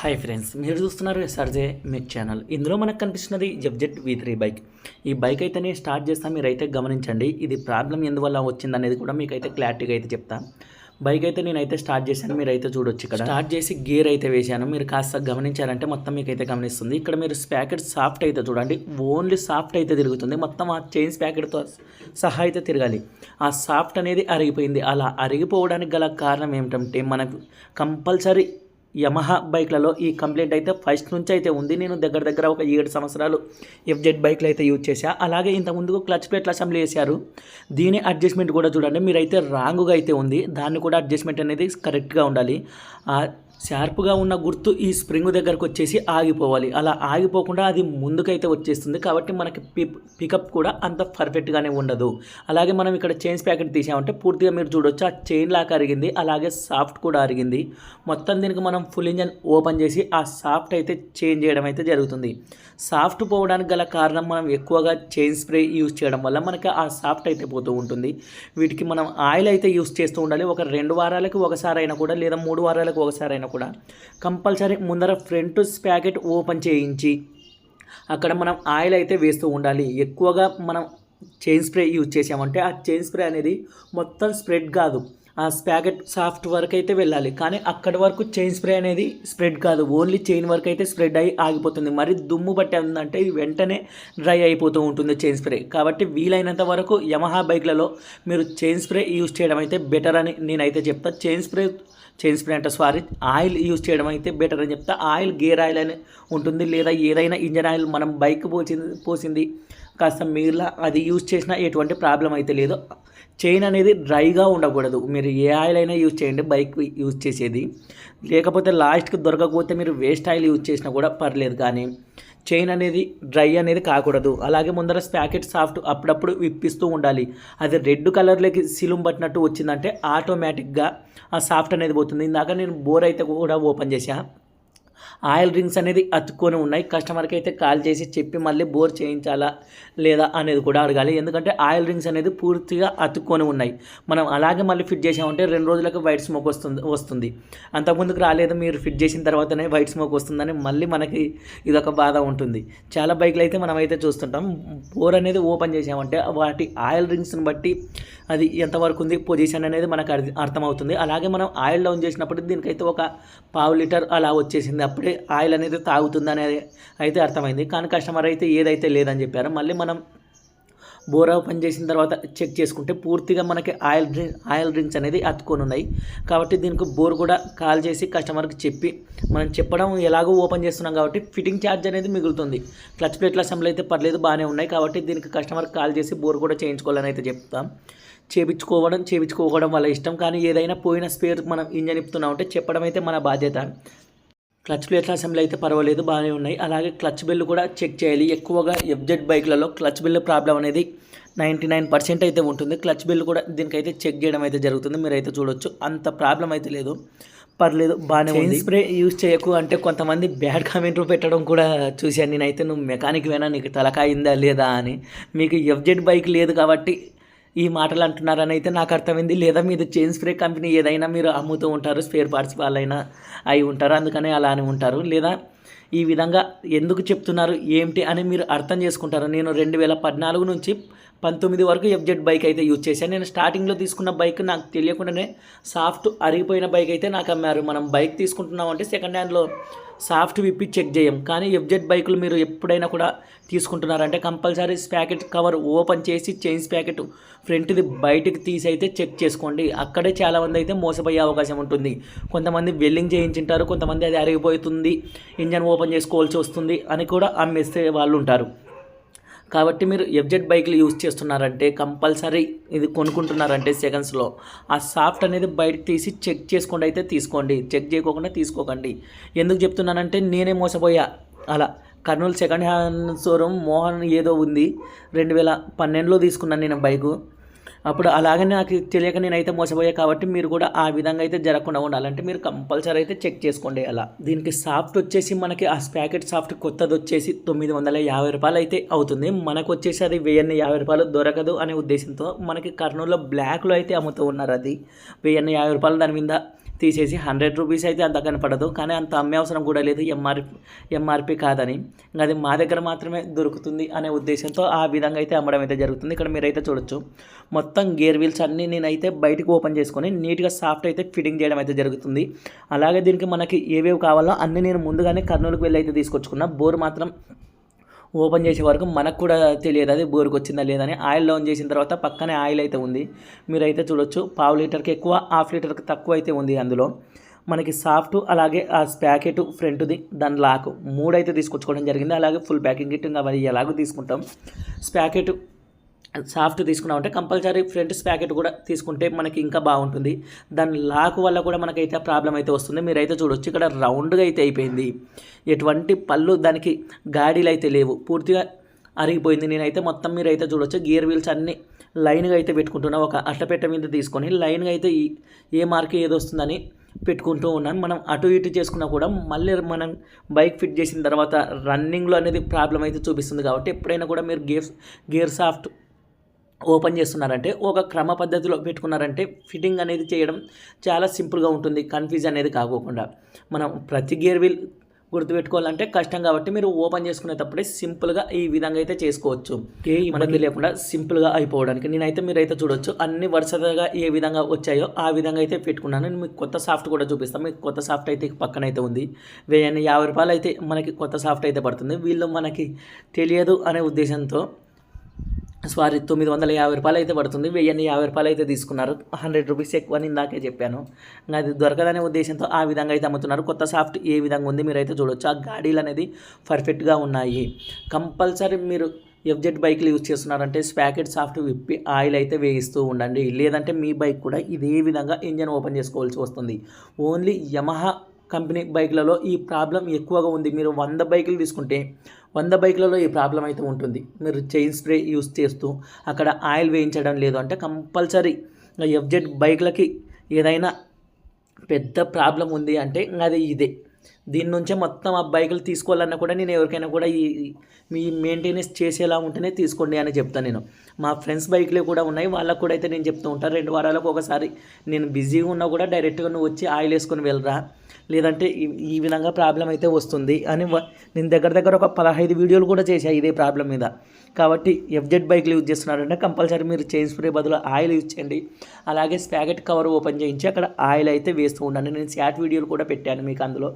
Hi friends, మీరు చూస్తున్నారు SRJ మెక్ channel. ఇందులో మనకు కనిపిస్తున్నది ఎఫ్జెడ్ V3 బైక్. ఈ బైక్ అయితేనే స్టార్ట్ చేస్తాం, మీరైతే గమనించండి. ఇది ప్రాబ్లం ఎందువల్ల వచ్చిందనేది కూడా మీకైతే క్లారిటీగా అయితే చెప్తాను. బైక్ అయితే నేనైతే స్టార్ట్ చేశాను, మీరైతే చూడొచ్చు. ఇక్కడ స్టార్ట్ చేసి గేర్ అయితే వేశాను. మీరు కాస్త గమనించారంటే మొత్తం మీకైతే గమనిస్తుంది. ఇక్కడ మీరు ప్యాకెట్ సాఫ్ట్ అయితే చూడండి, ఓన్లీ సాఫ్ట్ అయితే తిరుగుతుంది. మొత్తం ఆ చైన్స్ ప్యాకెట్తో సహా అయితే తిరగాలి. ఆ సాఫ్ట్ అనేది అరిగిపోయింది. అలా అరిగిపోవడానికి గల కారణం ఏమిటంటే, మనకు కంపల్సరీ యమహా బైక్లలో ఈ కంప్లైంట్ అయితే ఫస్ట్ నుంచి అయితే ఉంది. నేను దగ్గర ఒక 7 సంవత్సరాలు ఎఫ్జెడ్ బైక్లు అయితే యూజ్ చేశా. అలాగే ఇంతకుముందు క్లచ్ ప్లేట్లు అసెంబ్లీ చేశారు. దీని అడ్జస్ట్మెంట్ కూడా చూడండి, మీరైతే రాంగుగా అయితే ఉంది. దాన్ని కూడా అడ్జస్ట్మెంట్ అనేది కరెక్ట్గా ఉండాలి. షార్ప్గా ఉన్న గుర్తు ఈ స్ప్రింగ్ దగ్గరకు వచ్చేసి ఆగిపోవాలి. అలా ఆగిపోకుండా అది ముందుకైతే వచ్చేస్తుంది. కాబట్టి మనకి పికప్ కూడా అంత పర్ఫెక్ట్గానే ఉండదు. అలాగే మనం ఇక్కడ చైన్స్ ప్యాకెట్ తీసామంటే పూర్తిగా మీరు చూడొచ్చు, ఆ చైన్ లాక్ అరిగింది. అలాగే సాఫ్ట్ కూడా అరిగింది. మొత్తం దీనికి మనం ఫుల్ ఇంజన్ ఓపెన్ చేసి ఆ సాఫ్ట్ అయితే చేంజ్ చేయడం అయితే జరుగుతుంది. సాఫ్ట్ పోవడానికి గల కారణం మనం ఎక్కువగా చైన్ స్ప్రే యూజ్ చేయడం వల్ల మనకి ఆ సాఫ్ట్ అయితే పోతూ ఉంటుంది. వీటికి మనం ఆయిల్ అయితే యూజ్ చేస్తూ ఉండాలి. ఒక 2 వారాలకు ఒకసారి అయినా కూడా, లేదా 3 వారాలకు ఒకసారి అయినా కూడా కంపల్సరీ ముందర ఫ్రంట్ ప్యాకెట్ ఓపెన్ చేయించి అక్కడ మనం ఆయిల్ అయితే వేస్తూ ఉండాలి. ఎక్కువగా మనం చైన్ స్ప్రే యూజ్ చేసామంటే ఆ చైన్ స్ప్రే అనేది మొత్తం స్ప్రెడ్ కాదు, ఆ ప్యాకెట్ సాఫ్ట్ వరకు అయితే వెళ్ళాలి. కానీ అక్కడి వరకు చైన్ స్ప్రే అనేది స్ప్రెడ్ కాదు, ఓన్లీ చైన్ వరకు అయితే స్ప్రెడ్ అయ్యి ఆగిపోతుంది. మరి దుమ్ము పట్టి ఉందంటే వెంటనే డ్రై అయిపోతూ ఉంటుంది చైన్ స్ప్రే. కాబట్టి వీలైనంత వరకు యమహా బైక్లలో మీరు చైన్ స్ప్రే యూజ్ చేయడం అయితే బెటర్ అని నేనైతే చెప్తాను. చైన్ స్ప్రే అంటే ఆయిల్ యూజ్ చేయడం అయితే బెటర్ అని చెప్తా. ఆయిల్ గేర్ ఆయిల్ అని ఉంటుంది, లేదా ఏదైనా ఇంజన్ ఆయిల్ మనం బైక్ పోసింది కాస్త మిగిలిన అది యూజ్ చేసినా ఎటువంటి ప్రాబ్లం అయితే లేదు. చైన్ అనేది డ్రైగా ఉండకూడదు. మీరు ఏ ఆయిల్ అయినా యూజ్ చేయండి బైక్ యూజ్ చేసేది. లేకపోతే లాస్ట్కి దొరకకపోతే మీరు వేస్ట్ ఆయిల్ యూజ్ చేసినా కూడా పర్లేదు, కానీ చైన్ అనేది డ్రై అనేది కాకూడదు. అలాగే ముందర ప్యాకెట్ సాఫ్ట్ అప్పుడప్పుడు విప్పిస్తూ ఉండాలి. అది రెడ్ కలర్లోకి సిలుం పట్టినట్టు వచ్చిందంటే ఆటోమేటిక్గా ఆ సాఫ్ట్ అనేది పోతుంది. ఇందాక నేను బోర్ అయితే కూడా ఓపెన్ చేశా, ఆయిల్ రింగ్స్ అనేది అతుక్కొని ఉన్నాయి. కస్టమర్కి అయితే కాల్ చేసి చెప్పి మళ్ళీ బోర్ చేయించాలా లేదా అనేది కూడా అడగాలి. ఎందుకంటే ఆయిల్ రింగ్స్ అనేది పూర్తిగా అతుక్కొని ఉన్నాయి. మనం అలాగే మళ్ళీ ఫిట్ చేసామంటే 2 రోజులకు వైట్ స్మోక్ వస్తుంది. అంతకుముందుకు రాలేదు, మీరు ఫిట్ చేసిన తర్వాతనే వైట్ స్మోక్ వస్తుందని మళ్ళీ మనకి ఇదొక బాధ ఉంటుంది. చాలా బైక్లు అయితే మనం అయితే చూస్తుంటాం, బోర్ అనేది ఓపెన్ చేసామంటే వాటి ఆయిల్ రింగ్స్ని బట్టి అది ఎంతవరకు ఉంది పొజిషన్ అనేది మనకు అర్థమవుతుంది. అలాగే మనం ఆయిల్ డౌన్ చేసినప్పుడు దీనికైతే ఒక 1/2 లీటర్ అలా వచ్చేసింది. అప్పుడే ఆయిల్ అనేది తాగుతుంది అనేది అయితే అర్థమైంది. కానీ కస్టమర్ అయితే ఏదైతే లేదని చెప్పారు. మళ్ళీ మనం బోర్ ఓపెన్ చేసిన తర్వాత చెక్ చేసుకుంటే పూర్తిగా మనకి ఆయిల్ రింగ్స్ అనేది అతుక్కొని ఉన్నాయి. కాబట్టి దీనికి బోర్ కూడా కాల్ చేసి కస్టమర్కి చెప్పి, మనం చెప్పడం ఎలాగో ఓపెన్ చేస్తున్నాం కాబట్టి ఫిట్టింగ్ ఛార్జ్ అనేది మిగులుతుంది. క్లచ్ ప్లేట్ల అసెంబ్లీ అయితే పర్లేదు, బాగానే ఉన్నాయి. కాబట్టి దీనికి కస్టమర్కి కాల్ చేసి బోర్ కూడా చేయించుకోవాలని అయితే చెప్తాం. చేయించుకోవడం వల్ల ఇష్టం. కానీ ఏదైనా పోయిన స్పేర్ మనం ఇంజన్ ఇప్పుతున్నామంటే చెప్పడం అయితే మన బాధ్యత. క్లచ్ ప్లేట్ల అసెంబ్లీ అయితే పర్వాలేదు, బాగానే ఉన్నాయి. అలాగే క్లచ్ బిల్లు కూడా చెక్ చేయాలి. ఎక్కువగా ఎఫ్జెడ్ బైక్లలో క్లచ్ బిల్లు ప్రాబ్లం అనేది 99% అయితే ఉంటుంది. క్లచ్ బిల్లు కూడా దీనికైతే చెక్ చేయడం అయితే జరుగుతుంది. మీరైతే చూడొచ్చు, అంత ప్రాబ్లం అయితే లేదు, పర్లేదు, బాగానే ఉంది. స్ప్రే యూజ్ చేయకు అంటే కొంతమంది బ్యాడ్ కామెంట్లు పెట్టడం కూడా చూశాను నేనైతే. నువ్వు మెకానిక్ వేనా, నీకు తలకాయిందా లేదా అని. మీకు ఎఫ్జెడ్ బైక్ లేదు కాబట్టి ఈ మాటలు అంటున్నారని అయితే నాకు అర్థమైంది. లేదా మీరు చైన్ స్ప్రే కంపెనీ ఏదైనా మీరు అమ్ముతూ ఉంటారు, స్పేర్ పార్ట్స్ వాళ్ళైనా అయి ఉంటారు, అందుకనే అలా అని ఉంటారు. లేదా ఈ విధంగా ఎందుకు చెప్తున్నారు ఏమిటి అని మీరు అర్థం చేసుకుంటారు. నేను 2014 నుంచి 19 వరకు ఎఫ్జెడ్ బైక్ అయితే యూజ్ చేశాను. నేను స్టార్టింగ్లో తీసుకున్న బైక్ నాకు తెలియకుండానే సాఫ్ట్ అరిగిపోయిన బైక్ అయితే నాకు అమ్మారు. మనం బైక్ తీసుకుంటున్నామంటే సెకండ్ హ్యాండ్లో సాఫ్ట్ విప్పి చెక్ చేయం. కానీ ఎఫ్జెడ్ బైకులు మీరు ఎప్పుడైనా కూడా తీసుకుంటున్నారంటే కంపల్సరీ ప్యాకెట్ కవర్ ఓపెన్ చేసి చైన్స్ ప్యాకెట్ ఫ్రంట్ది బయటకు తీసి అయితే చెక్ చేసుకోండి. అక్కడే చాలామంది అయితే మోసపోయే అవకాశం ఉంటుంది. కొంతమంది వెల్డింగ్ చేయించుంటారు, కొంతమంది అది అరిగిపోతుంది, ఇంజన్ ఓపెన్ చేసుకోవాల్సి వస్తుంది అని కూడా అమ్మేస్తే వాళ్ళు ఉంటారు. కాబట్టి మీరు ఎఫ్జెడ్ బైక్లు యూజ్ చేస్తున్నారంటే కంపల్సరీ ఇది కొనుక్కుంటున్నారంటే సెకండ్స్లో ఆ సాఫ్ట్ అనేది బయటకు తీసి చెక్ చేసుకోండి అయితే తీసుకోండి. చెక్ చేయకుండా తీసుకోకండి. ఎందుకు చెప్తున్నానంటే నేనే మోసపోయా. అలా Kurnool second hand showroom Mohan ఏదో ఉంది, 2012లో తీసుకున్నాను నేను బైకు. అప్పుడు అలాగనే నాకు తెలియక నేనైతే మోసపోయా. కాబట్టి మీరు కూడా ఆ విధంగా అయితే జరగకుండా ఉండాలంటే మీరు కంపల్సరీ అయితే చెక్ చేసుకోండి. అలా దీనికి సాఫ్ట్ వచ్చేసి మనకి ఆ ప్యాకెట్ సాఫ్ట్ కొత్తది వచ్చేసి 950 రూపాయలు అయితే అవుతుంది. మనకు వచ్చేసి అది 1050 రూపాయలు దొరకదు అనే ఉద్దేశంతో మనకి కర్నూలులో బ్లాక్లో అయితే అమ్ముతూ ఉన్నారు. అది 1050 రూపాయలు దాని మీద తీసేసి 100 రూపీస్ అయితే అంత కనపడదు, కానీ అంత అమ్మే అవసరం కూడా లేదు ఎంఆర్పి కాదని, అది మా దగ్గర మాత్రమే దొరుకుతుంది అనే ఉద్దేశంతో ఆ విధంగా అయితే అమ్మడం అయితే జరుగుతుంది. ఇక్కడ మీరైతే చూడొచ్చు మొత్తం గేర్ వీల్స్ అన్నీ నేనైతే బయటకు ఓపెన్ చేసుకొని నీట్గా సాఫ్ట్ అయితే ఫిట్టింగ్ చేయడం అయితే జరుగుతుంది. అలాగే దీనికి మనకి ఏవేవి కావాలో అన్నీ నేను ముందుగానే కర్నూలుకి వెళ్ళి అయితే తీసుకొచ్చుకున్నా. బోర్ మాత్రం ఓపెన్ చేసే వరకు మనకు కూడా తెలియదు అది బోర్కి వచ్చిందా లేదని. ఆయిల్ డౌన్ చేసిన తర్వాత పక్కనే ఆయిల్ అయితే ఉంది, మీరైతే చూడొచ్చు. 1/2 లీటర్కి ఎక్కువ, 1/2 లీటర్కి తక్కువ అయితే ఉంది. అందులో మనకి సాఫ్ట్ అలాగే ఆ ప్యాకెట్ ఫ్రంట్ది దాని లాక్ 3 అయితే తీసుకొచ్చుకోవడం జరిగింది. అలాగే ఫుల్ ప్యాకింగ్ గిట్ ఇంకా మరి ఎలాగో తీసుకుంటాం. ప్యాకెట్ సాఫ్ట్ తీసుకున్నామంటే కంపల్సరీ ఫ్రంట్ ప్యాకెట్ కూడా తీసుకుంటే మనకి ఇంకా బాగుంటుంది. దాని లాక్ వల్ల కూడా మనకైతే ప్రాబ్లం అయితే వస్తుంది. మీరైతే చూడొచ్చు ఇక్కడ రౌండ్గా అయితే అయిపోయింది, ఎటువంటి పళ్ళు దానికి గాడీలు అయితే లేవు, పూర్తిగా అరిగిపోయింది. నేనైతే మొత్తం మీరైతే చూడొచ్చు గేర్ వీల్స్ అన్నీ లైన్గా అయితే పెట్టుకుంటున్నా. ఒక అట్టపెట్ట మీద తీసుకొని లైన్గా అయితే ఏ మార్క్ ఏది వస్తుందని పెట్టుకుంటూ ఉన్నాను. మనం అటు ఇటు చేసుకున్నా కూడా మళ్ళీ మనం బైక్ ఫిట్ చేసిన తర్వాత రన్నింగ్లో అనేది ప్రాబ్లం అయితే చూపిస్తుంది. కాబట్టి ఎప్పుడైనా కూడా మీరు గేర్ సాఫ్ట్ ఓపెన్ చేస్తున్నారంటే ఒక క్రమ పద్ధతిలో పెట్టుకున్నారంటే ఫిట్టింగ్ అనేది చేయడం చాలా సింపుల్గా ఉంటుంది, కన్ఫ్యూజ్ అనేది కాకోకుండా. మనం ప్రతి గేర్ వీల్ గుర్తుపెట్టుకోవాలంటే కష్టం, కాబట్టి మీరు ఓపెన్ చేసుకునేటప్పుడే సింపుల్గా ఈ విధంగా అయితే చేసుకోవచ్చు. ఏ ఇబ్బంది లేకుండా సింపుల్గా అయిపోవడానికి. నేనైతే మీరైతే చూడొచ్చు అన్ని వరుసగా ఏ విధంగా వచ్చాయో ఆ విధంగా అయితే పెట్టుకున్నాను. నేను మీకు కొత్త సాఫ్ట్ కూడా చూపిస్తాను. మీకు కొత్త సాఫ్ట్ అయితే పక్కన అయితే ఉంది. 1050 రూపాయలు అయితే మనకి కొత్త సాఫ్ట్ అయితే పడుతుంది. వీళ్ళు మనకి తెలియదు అనే ఉద్దేశంతో 950 రూపాయలు అయితే పడుతుంది. 1050 రూపాయలు అయితే తీసుకున్నారు. 100 రూపీస్ ఎక్కువ అని ఇందాకే చెప్పాను. అది దొరకదనే ఉద్దేశంతో ఆ విధంగా అయితే అమ్ముతున్నారు. కొత్త సాఫ్ట్ ఏ విధంగా ఉంది మీరైతే చూడొచ్చు. ఆ గాడీలు అనేది పర్ఫెక్ట్గా ఉన్నాయి. కంపల్సరీ మీరు FZ బైక్లు యూజ్ చేస్తున్నారంటే ప్యాకెట్ సాఫ్ట్ విప్పి ఆయిల్ అయితే వేయిస్తూ ఉండండి. లేదంటే మీ బైక్ కూడా ఇదే విధంగా ఇంజన్ ఓపెన్ చేసుకోవాల్సి వస్తుంది. ఓన్లీ యమహా కంపెనీ బైక్లలో ఈ ప్రాబ్లం ఎక్కువగా ఉంది. మీరు 100 బైకులు తీసుకుంటే 100 బైకులలో ఈ ప్రాబ్లం అయితే ఉంటుంది. మీరు చైన్ స్ప్రే యూస్ చేస్తూ అక్కడ ఆయిల్ వేయించడం లేదు అంటే కంపల్సరీ FZ బైక్లకి ఏదైనా పెద్ద ప్రాబ్లం ఉంది అంటే అది ఇదే. దీని నుంచే మొత్తం ఆ బైకులు తీసుకోవాలన్నా కూడా నేను ఎవరికైనా కూడా మీ మెయింటెనెన్స్ చేసేలా ఉంటేనే తీసుకోండి అని చెప్తాను. నేను మా ఫ్రెండ్స్ బైక్లే కూడా ఉన్నాయి, వాళ్ళకు కూడా అయితే నేను చెప్తూ ఉంటాను. 2 వారాలకు ఒకసారి నేను బిజీగా ఉన్నా కూడా డైరెక్ట్గా నువ్వు వచ్చి ఆయిల్ వేసుకొని వెళ్ళరా, లేదంటే ఈ విధంగా ప్రాబ్లం అయితే వస్తుంది అని నేను దగ్గర ఒక 15 వీడియోలు కూడా చేశాను ఇదే ప్రాబ్లం మీద. కాబట్టి FZ బైక్లు యూజ్ చేస్తున్నారంటే కంపల్సరీ మీరు చైన్ స్ప్రే బదులు ఆయిల్ యూజ్ చేయండి. అలాగే ప్యాకెట్ కవర్ ఓపెన్ చేయించి అక్కడ ఆయిల్ అయితే వేస్తూ ఉండండి. నేను షార్ట్ వీడియోలు కూడా పెట్టాను మీకు అందులో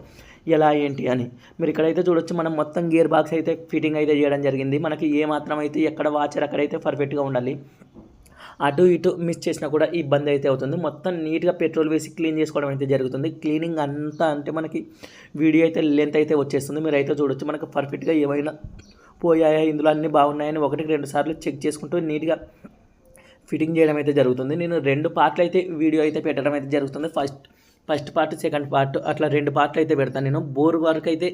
ఎలా ఏంటి అని. మీరు ఇక్కడైతే చూడొచ్చు మనం మొత్తం గేర్ బాక్స్ అయితే ఫిట్టింగ్ అయితే చేయడం జరిగింది. మనకి ఏ మాత్రం అయితే ఎక్కడ వాచర్ అక్కడైతే పర్ఫెక్ట్గా ఉండాలి. అటు ఇటు మిస్ చేసినా కూడా ఇబ్బంది అయితే అవుతుంది. మొత్తం నీట్గా పెట్రోల్ వేసి క్లీన్ చేసుకోవడం అయితే జరుగుతుంది. క్లీనింగ్ అంతా అంటే మనకి వీడియో అయితే లెంత్ అయితే వచ్చేస్తుంది. మీరు అయితే చూడొచ్చు మనకు పర్ఫెక్ట్గా ఏమైనా పోయాయా, ఇందులో అన్నీ బాగున్నాయని 1-2 సార్లు చెక్ చేసుకుంటూ నీట్గా ఫిట్టింగ్ చేయడం అయితే జరుగుతుంది. నేను 2 పార్ట్లు అయితే వీడియో అయితే పెట్టడం అయితే జరుగుతుంది. ఫస్ట్ పార్ట్, సెకండ్ పార్ట్ అట్లా 2 పార్ట్లు అయితే పెడతాను. నేను బోర్ వరకు అయితే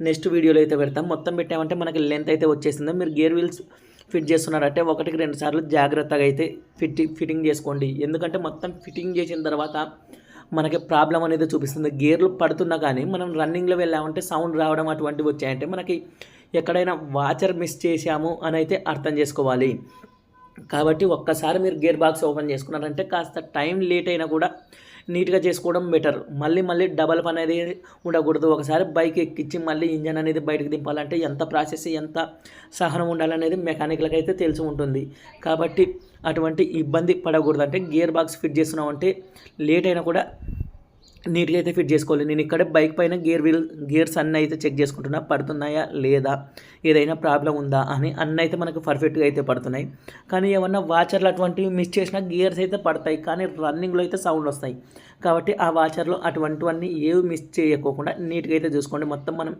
నెక్స్ట్ వీడియోలో అయితే పెడతాను. మొత్తం పెట్టామంటే మనకి లెంత్ అయితే వచ్చేసింది. మీరు గేర్ వీల్స్ ఫిట్ చేస్తున్నారంటే 1-2 సార్లు జాగ్రత్తగా అయితే ఫిట్టింగ్ చేసుకోండి. ఎందుకంటే మొత్తం ఫిట్టింగ్ చేసిన తర్వాత మనకి ప్రాబ్లం అనేది చూపిస్తుంది. గేర్లు పడుతున్నా కానీ మనం రన్నింగ్లో వెళ్ళామంటే సౌండ్ రావడం అటువంటివి వచ్చాయంటే మనకి ఎక్కడైనా వాచర్ మిస్ చేశాము అని అయితే అర్థం చేసుకోవాలి. కాబట్టి ఒక్కసారి మీరు గేర్ బాక్స్ ఓపెన్ చేసుకున్నారంటే కాస్త టైం లేట్ అయినా కూడా నీట్గా చేసుకోవడం బెటర్. మళ్ళీ డబల్ పని అనేది ఉండకూడదు. ఒకసారి బైక్ ఎక్కించి మళ్ళీ ఇంజన్ అనేది బయటకు దింపాలంటే ఎంత ప్రాసెస్, ఎంత సహనం ఉండాలనేది మెకానిక్లకు అయితే తెలిసి ఉంటుంది. కాబట్టి అటువంటి ఇబ్బంది పడకూడదు. అంటే గేర్ బాక్స్ ఫిట్ చేస్తున్నామంటే లేట్ అయినా కూడా నీట్గా అయితే ఫిట్ చేసుకోవాలి. నేను ఇక్కడ బైక్ పైన గేర్స్ అన్నీ అయితే చెక్ చేసుకుంటున్నా, పడుతున్నాయా లేదా, ఏదైనా ప్రాబ్లం ఉందా అని అన్నీ అయితే మనకు పర్ఫెక్ట్గా అయితే పడుతున్నాయి. కానీ ఏమన్నా వాచర్లు అటువంటివి మిస్ చేసినా గేర్స్ అయితే పడతాయి, కానీ రన్నింగ్లో అయితే సౌండ్ వస్తాయి. కాబట్టి ఆ వాచర్లో అటువంటివన్నీ ఏవి మిస్ చేయకోకుండా నీట్గా అయితే చూసుకోండి. మొత్తం మనం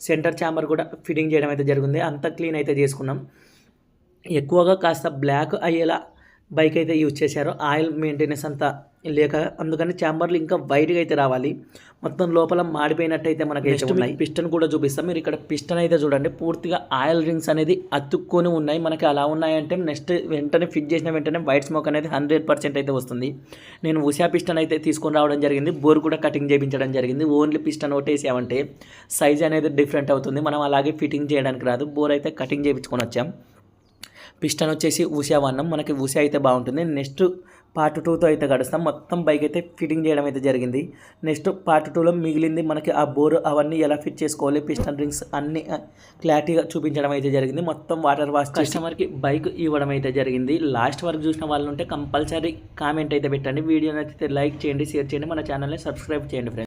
సెంటర్ ఛాంబర్ కూడా ఫిట్టింగ్ చేయడం అయితే జరిగింది. అంతా క్లీన్ అయితే చేసుకున్నాం. ఎక్కువగా కాస్త బ్లాక్ అయ్యేలా బైక్ అయితే యూజ్ చేశారు. ఆయిల్ మెయింటెనెన్స్ అంతా లేక అందుకని ఛాంబర్లు ఇంకా వైట్గా అయితే రావాలి. మొత్తం లోపల మాడిపోయినట్టయితే మనకి ఉన్నాయి. పిస్టన్ కూడా చూపిస్తాం. మీరు ఇక్కడ పిస్టన్ అయితే చూడండి, పూర్తిగా ఆయిల్ రింగ్స్ అనేది అతుక్కొని ఉన్నాయి. మనకి అలా ఉన్నాయంటే నెక్స్ట్ వెంటనే ఫిట్ చేసిన వెంటనే వైట్ స్మోక్ అనేది 100% అయితే వస్తుంది. నేను ఉషా పిస్టన్ అయితే తీసుకొని రావడం జరిగింది. బోర్ కూడా కటింగ్ చేయించడం జరిగింది. ఓన్లీ పిస్టన్ ఒకటేసామంటే సైజ్ అనేది డిఫరెంట్ అవుతుంది. మనం అలాగే ఫిట్టింగ్ చేయడానికి రాదు. బోర్ అయితే కటింగ్ చేయించుకొని వచ్చాం. పిస్టన్ వచ్చేసి ఉషా వన్నాం. మనకి ఉషా అయితే బాగుంటుంది. నెక్స్ట్ పార్ట్ 2తో అయితే గడుస్తాం. మొత్తం బైక్ అయితే ఫిట్టింగ్ చేయడం అయితే జరిగింది. నెక్స్ట్ పార్ట్ 2లో మిగిలింది మనకి ఆ బోర్ అవన్నీ ఎలా ఫిట్ చేసుకోవాలి, పిస్టన్ రింగ్స్ అన్నీ క్లారిటీగా చూపించడం అయితే జరిగింది. మొత్తం వాటర్ వాష్ కస్టమర్కి బైక్ ఇవ్వడం అయితే జరిగింది. లాస్ట్ వరకు చూసిన వాళ్ళు ఉంటే కంపల్సరీ కామెంట్ అయితే పెట్టండి. వీడియో నచ్చితే లైక్ చేయండి, షేర్ చేయండి, మన ఛానల్ని సబ్స్క్రైబ్ చేయండి ఫ్రెండ్స్.